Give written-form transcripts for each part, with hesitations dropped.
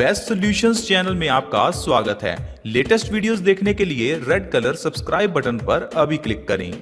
Best solutions channel में आपका स्वागत है। लेटेस्ट वीडियोस देखने के लिए रेड कलर सब्सक्राइब बटन पर अभी क्लिक करें।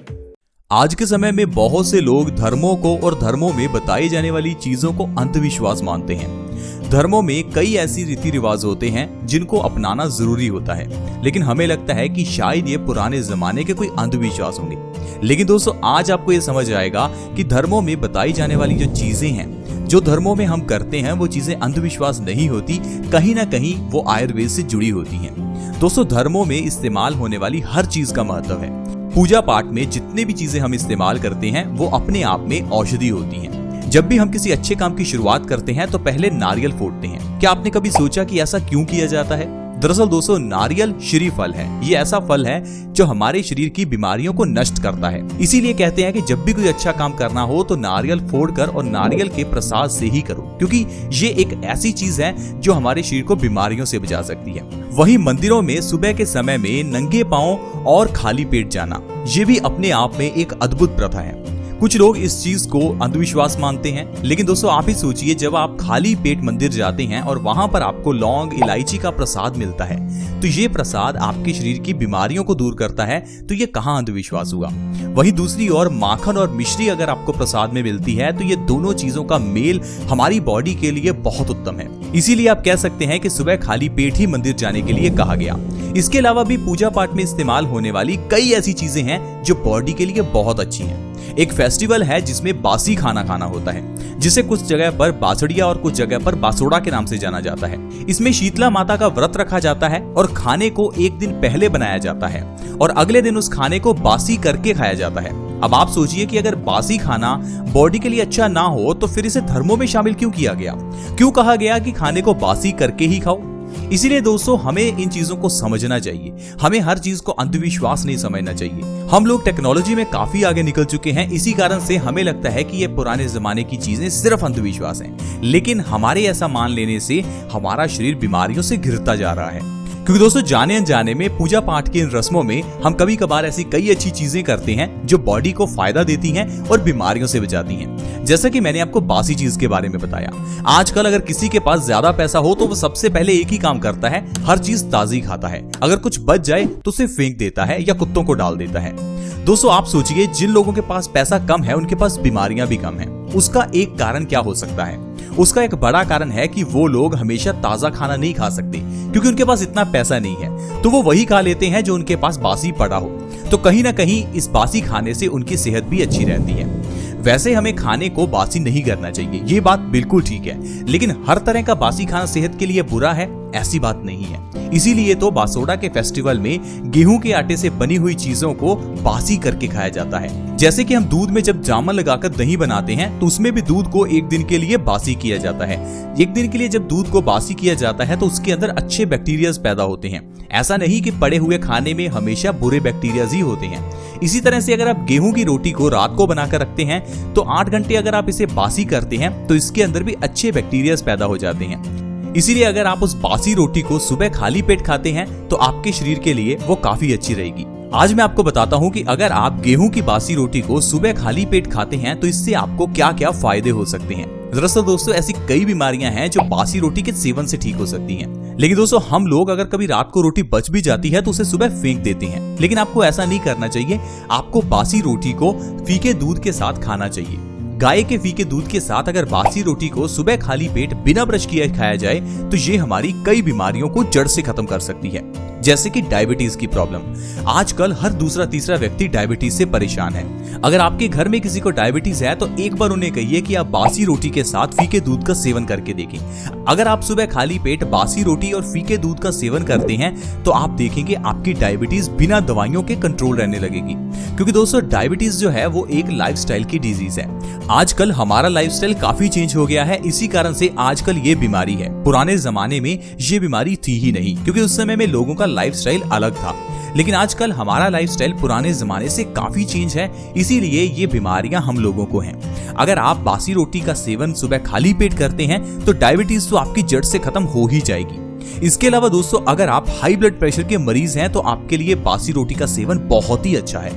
आज के समय में बहुत से लोग धर्मों को और धर्मों में बताई जाने वाली चीजों को अंधविश्वास मानते हैं। धर्मों में कई ऐसी रीति रिवाज होते हैं जिनको अपनाना जरूरी होता है, लेकिन हमें लगता है कि शायद ये पुराने जमाने के कोई अंधविश्वास होंगे। लेकिन दोस्तों, आज आपको ये समझ आएगा कि धर्मों में बताई जाने वाली जो चीजें हैं, जो धर्मों में हम करते हैं, वो चीजें अंधविश्वास नहीं होती, कहीं ना कहीं वो आयुर्वेद से जुड़ी होती हैं। दोस्तों, धर्मों में इस्तेमाल होने वाली हर चीज का महत्व है। पूजा पाठ में जितने भी चीजें हम इस्तेमाल करते हैं वो अपने आप में औषधि होती हैं। जब भी हम किसी अच्छे काम की शुरुआत करते हैं तो पहले नारियल फोड़ते हैं। क्या आपने कभी सोचा कि ऐसा क्यों किया जाता है? दरअसल दोस्तों, नारियल श्री फल है। ये ऐसा फल है जो हमारे शरीर की बीमारियों को नष्ट करता है। इसीलिए कहते हैं कि जब भी कोई अच्छा काम करना हो तो नारियल फोड़कर और नारियल के प्रसाद से ही करो, क्योंकि ये एक ऐसी चीज है जो हमारे शरीर को बीमारियों से बचा सकती है। वहीं मंदिरों में सुबह के समय में नंगे पांव और खाली पेट जाना, ये भी अपने आप में एक अद्भुत प्रथा है। कुछ लोग इस चीज को अंधविश्वास मानते हैं, लेकिन दोस्तों आप ही सोचिए, जब आप खाली पेट मंदिर जाते हैं और वहां पर आपको लौंग इलायची का प्रसाद मिलता है, तो ये प्रसाद आपके शरीर की बीमारियों को दूर करता है, तो ये कहाँ अंधविश्वास हुआ। वहीं दूसरी ओर माखन और मिश्री अगर आपको प्रसाद में मिलती है तो ये दोनों चीजों का मेल हमारी बॉडी के लिए बहुत उत्तम है। इसीलिए आप कह सकते हैं कि सुबह खाली पेट ही मंदिर जाने के लिए कहा गया। इसके अलावा भी पूजा पाठ में इस्तेमाल होने वाली कई ऐसी चीजें हैं जो बॉडी के लिए बहुत अच्छी हैं। एक फेस्टिवल है जिसमें बासी खाना खाना होता है, जिसे कुछ जगह पर बासड़िया और कुछ जगह पर बासोड़ा के नाम से जाना जाता है। इसमें शीतला माता का व्रत रखा जाता है और खाने को एक दिन पहले बनाया जाता है और अगले दिन उस खाने को बासी करके खाया जाता है। अब आप सोचिए कि अगर बासी खाना बॉडी के लिए अच्छा ना हो तो फिर इसे धर्मों में शामिल क्यों किया गया? क्यों कहा गया कि खाने को बासी करके ही खाओ? इसीलिए दोस्तों, हमें इन चीजों को समझना चाहिए। हमें हर चीज को अंधविश्वास नहीं समझना चाहिए। हम लोग टेक्नोलॉजी में काफी आगे निकल चुके हैं, इसी कारण से हमें लगता है कि ये पुराने जमाने की चीजें सिर्फ अंधविश्वास हैं। लेकिन हमारे ऐसा मान लेने से हमारा शरीर बीमारियों से घिरता जा रहा है। क्योंकि दोस्तों, जाने अनजाने में पूजा पाठ की इन रस्मों में हम कभी कभार ऐसी कई अच्छी चीजें करते हैं जो बॉडी को फायदा देती हैं और बीमारियों से बचाती हैं। जैसा कि मैंने आपको बासी चीज के बारे में बताया। आजकल अगर किसी के पास ज्यादा पैसा हो तो वो सबसे पहले एक ही काम करता है, हर चीज ताजी खाता है। अगर कुछ बच जाए तो उसे फेंक देता है या कुत्तों को डाल देता है। दोस्तों आप सोचिए, जिन लोगों के पास पैसा कम है उनके पास बीमारियां भी कम हैं। उसका एक कारण क्या हो सकता है? उसका एक बड़ा कारण है कि वो लोग हमेशा ताजा खाना नहीं खा सकते, क्योंकि उनके पास इतना पैसा नहीं है, तो वो वही खा लेते हैं जो उनके पास बासी पड़ा हो। तो कहीं ना कहीं इस बासी खाने से उनकी सेहत भी अच्छी रहती है। वैसे हमें खाने को बासी नहीं करना चाहिए, ये बात बिल्कुल ठीक है, लेकिन हर तरह का बासी खाना सेहत के लिए बुरा है ऐसी बात नहीं है। इसीलिए तो बासोड़ा के फेस्टिवल में गेहूं के आटे से बनी हुई चीजों को बासी करके खाया जाता है। जैसे कि हम दूध में जब जामन लगाकर दही बनाते हैं तो उसमें भी दूध को एक दिन के लिए बासी किया जाता है। एक दिन के लिए जब दूध को बासी किया जाता है तो उसके अंदर अच्छे बैक्टीरियाज पैदा होते हैं। ऐसा नहीं कि पड़े हुए खाने में हमेशा बुरे बैक्टीरियाज ही होते हैं। इसी तरह से अगर आप गेहूं की रोटी को रात को बनाकर रखते हैं तो 8 घंटे अगर आप इसे बासी करते हैं तो इसके अंदर भी अच्छे बैक्टीरियाज पैदा हो जाते हैं। इसीलिए अगर आप उस बासी रोटी को सुबह खाली पेट खाते हैं तो आपके शरीर के लिए वो काफी अच्छी रहेगी। आज मैं आपको बताता हूँ कि अगर आप गेहूं की बासी रोटी को सुबह खाली पेट खाते हैं तो इससे आपको क्या क्या फायदे हो सकते हैं। दरअसल दोस्तों, ऐसी कई बीमारियां हैं जो बासी रोटी के सेवन से ठीक हो सकती हैं। लेकिन दोस्तों, हम लोग अगर कभी रात को रोटी बच भी जाती है तो उसे सुबह फेंक देते हैं। लेकिन आपको ऐसा नहीं करना चाहिए। आपको बासी रोटी को फीके दूध के साथ खाना चाहिए। गाय के फीके दूध के साथ अगर बासी रोटी को सुबह खाली पेट बिना ब्रश किए खाया जाए तो ये हमारी कई बीमारियों को जड़ से खत्म कर सकती है, जैसे कि डायबिटीज की प्रॉब्लम। आजकल हर दूसरा तीसरा व्यक्ति डायबिटीज से परेशान है। अगर आपके घर में किसी को डायबिटीज है तो एक बार उन्हें कहिए कि आप बासी रोटी के साथ फीके दूध का सेवन करके देखें। अगर आप सुबह खाली पेट बासी रोटी और फीके दूध का सेवन करते हैं तो आप देखेंगे आपकी डायबिटीज बिना दवाइयों के कंट्रोल रहने लगेगी। क्योंकि दोस्तों, डायबिटीज जो है वो एक लाइफस्टाइल की डिजीज है। आजकल हमारा लाइफस्टाइल काफी चेंज हो गया है, इसी कारण से आजकल ये बीमारी है। पुराने जमाने में ये बीमारी थी ही नहीं, क्योंकि उस समय में लोगों का लाइफस्टाइल अलग था। लेकिन आजकल हमारा लाइफस्टाइल पुराने जमाने से काफी चेंज है, इसीलिए ये बीमारियां हम लोगों को हैं। अगर आप बासी रोटी का सेवन सुबह खाली पेट करते हैं तो डायबिटीज तो आपकी जड़ से खत्म हो ही जाएगी। इसके अलावा दोस्तों, अगर आप हाई ब्लड प्रेशर के मरीज हैं तो आपके लिए बासी रोटी का सेवन बहुत ही अच्छा है।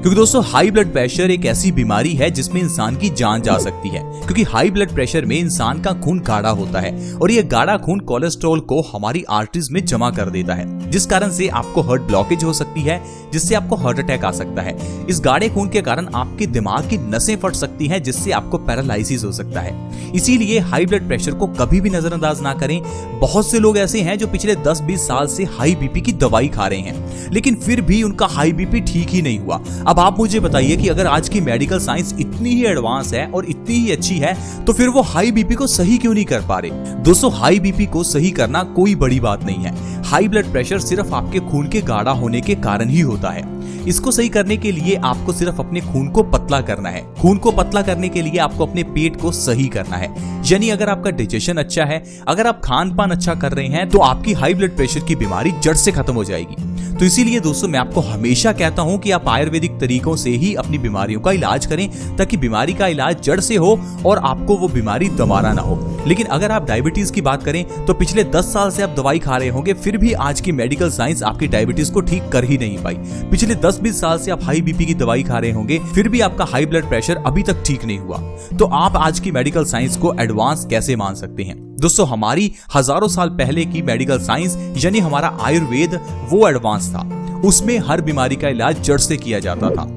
क्योंकि दोस्तों हाई ब्लड प्रेशर एक ऐसी बीमारी है जिसमें इंसान की जान जा सकती है, क्योंकि हाई ब्लड प्रेशर में इंसान का खून गाढ़ा होता है और ये गाढ़ा खून कोलेस्ट्रॉल को हमारी आर्टरीज में जमा कर देता है, जिस कारण से आपको हार्ट ब्लॉकेज हो सकती है, जिससे आपको हार्ट अटैक आ सकता है। इस गाढ़े खून के कारण आपके दिमाग की नसें फट सकती हैं, जिससे आपको पैरालिसिस हो सकता है। इसीलिए हाई ब्लड प्रेशर को कभी भी नजरअंदाज ना करें। बहुत से लोग ऐसे हैं जो पिछले 10-20 साल से हाई बीपी की दवाई खा रहे हैं, लेकिन फिर भी उनका हाई बीपी ठीक ही नहीं हुआ। अब आप मुझे बताइए कि अगर आज की मेडिकल साइंस इतनी ही एडवांस है और इतनी ही अच्छी है, तो फिर वो हाई बीपी को सही क्यों नहीं कर पा रहे? दोस्तों, हाई बीपी को सही करना कोई बड़ी बात नहीं है। हाई ब्लड प्रेशर सिर्फ आपके खून के गाढ़ा होने के कारण ही होता है। इसको सही करने के लिए आपको सिर्फ अपने खून को पतला करना है। खून को पतला करने के लिए आपको अपने पेट को सही करना है। यानी अगर आपका डाइजेशन अच्छा है, अगर आप खान पान अच्छा कर रहे हैं, तो आपकी हाई ब्लड प्रेशर की बीमारी जड़ से खत्म हो जाएगी। तो इसीलिए दोस्तों मैं आपको हमेशा कहता हूं कि आप आयुर्वेदिक तरीकों से ही अपनी बीमारियों का इलाज करें, ताकि बीमारी का इलाज जड़ से हो और आपको वो बीमारी दोबारा ना हो। लेकिन अगर आप डायबिटीज की बात करें तो पिछले 10 साल से आप दवाई खा रहे होंगे, फिर भी आज की मेडिकल साइंस आपकी डायबिटीज को ठीक कर ही नहीं पाई। पिछले 10-20 साल से आप हाई बीपी की दवाई खा रहे होंगे, फिर भी आपका हाई ब्लड प्रेशर अभी तक ठीक नहीं हुआ। तो आप आज की मेडिकल साइंस को एडवांस कैसे मान सकते हैं? दोस्तों, हमारी हजारों साल पहले की मेडिकल साइंस यानी हमारा आयुर्वेद वो एडवांस था। उसमें हर बीमारी का इलाज जड़ से किया जाता था।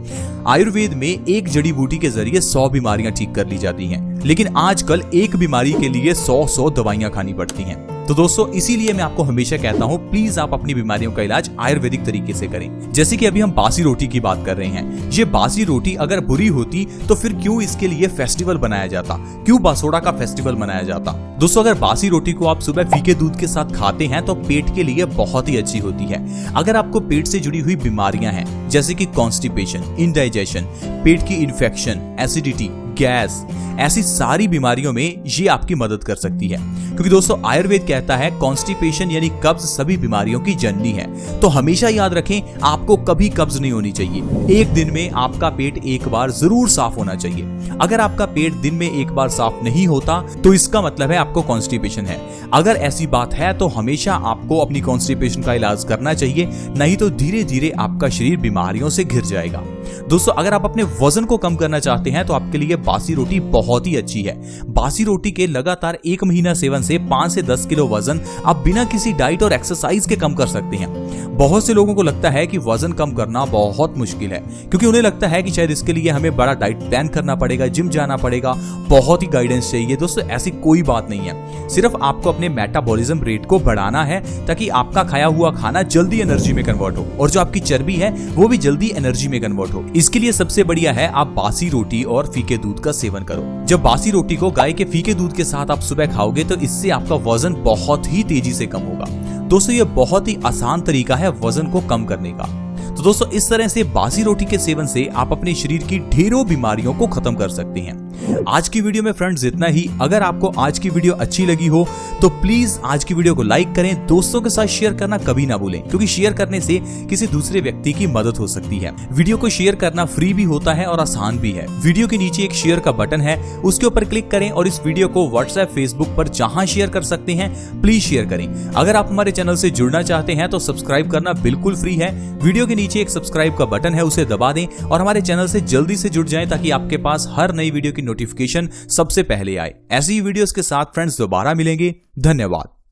आयुर्वेद में एक जड़ी बूटी के जरिए 100 बीमारियां ठीक कर ली जाती हैं, लेकिन आजकल एक बीमारी के लिए 100 दवाइयां खानी पड़ती हैं। तो दोस्तों, इसीलिए मैं आपको हमेशा कहता हूं, प्लीज आप अपनी बीमारियों का इलाज आयुर्वेदिक तरीके से करें। जैसे कि अभी हम बासी रोटी की बात कर रहे हैं। ये बासी रोटी अगर बुरी होती तो फिर क्यों इसके लिए फेस्टिवल बनाया जाता? क्यों बासोड़ा का फेस्टिवल मनाया जाता? दोस्तों, अगर बासी रोटी को आप सुबह फीके दूध के साथ खाते हैं तो पेट के लिए बहुत ही अच्छी होती है। अगर आपको पेट से जुड़ी हुई बीमारियां हैं, जैसे कि कॉन्स्टिपेशन, इंडाइजेशन, पेट की इन्फेक्शन, एसिडिटी, गैस, ऐसी सारी बीमारियों में ये आपकी मदद कर सकती है। क्योंकि दोस्तों, आयुर्वेद कहता है कॉन्स्टिपेशन यानी कब्ज सभी बीमारियों की जननी है। तो हमेशा याद रखें, आपको कभी कब्ज नहीं होनी चाहिए। एक दिन में आपका पेट एक बार जरूर साफ होना चाहिए। अगर आपका पेट दिन में एक बार साफ नहीं होता तो इसका मतलब है आपको कॉन्स्टिपेशन है। अगर ऐसी बात है तो हमेशा आपको अपनी कॉन्स्टिपेशन का इलाज करना चाहिए, नहीं तो धीरे धीरे आपका शरीर बीमारियों से घिर जाएगा। दोस्तों, अगर आप अपने वजन को कम करना चाहते हैं तो आपके लिए बासी रोटी बहुत ही अच्छी है। बासी रोटी के लगातार 1 महीना सेवन से 5 से 10 किलो वजन आप बिना किसी डाइट और एक्सरसाइज के कम कर सकते हैं। बहुत से लोगों को लगता है कि वजन कम करना बहुत मुश्किल है, क्योंकि उन्हें लगता है कि शायद इसके लिए हमें बड़ा डाइट प्लान करना पड़ेगा, जिम जाना पड़ेगा, बहुत ही गाइडेंस चाहिए। दोस्तों, ऐसी कोई बात नहीं है। सिर्फ आपको अपने मेटाबॉलिज्म रेट को बढ़ाना है, ताकि आपका खाया हुआ खाना जल्दी एनर्जी में कन्वर्ट हो और जो आपकी चर्बी है वो भी जल्दी एनर्जी में कन्वर्ट हो। इसके लिए सबसे बढ़िया है आप बासी रोटी और फीके दूध का सेवन करो। जब बासी रोटी को गाय के फीके दूध के साथ आप सुबह खाओगे तो इससे आपका वजन बहुत ही तेजी से कम होगा। दोस्तों, ये बहुत ही आसान तरीका है वजन को कम करने का। तो दोस्तों, इस तरह से बासी रोटी के सेवन से आप अपने शरीर की ढेरों बीमारियों को खत्म कर सकते हैं। आज की वीडियो में फ्रेंड्स इतना ही। अगर आपको आज की वीडियो अच्छी लगी हो तो प्लीज आज की वीडियो को लाइक करें, दोस्तों के साथ शेयर करना कभी ना भूलें, क्योंकि शेयर करने से किसी दूसरे व्यक्ति की मदद हो सकती है। वीडियो को शेयर करना फ्री भी होता है और आसान भी है। वीडियो के नीचे एक शेयर का बटन है, उसके ऊपर क्लिक करें और इस वीडियो को व्हाट्सएप, फेसबुक पर जहां शेयर कर सकते हैं प्लीज शेयर करें। अगर आप हमारे चैनल से जुड़ना चाहते हैं तो सब्सक्राइब करना बिल्कुल फ्री है। वीडियो के नीचे एक सब्सक्राइब का बटन है, उसे दबा दें और हमारे चैनल से जल्दी से जुड़ जाएं, ताकि आपके पास हर नई वीडियो की नोटिफिकेशन सबसे पहले आए। ऐसी ही वीडियोस के साथ फ्रेंड्स दोबारा मिलेंगे। धन्यवाद।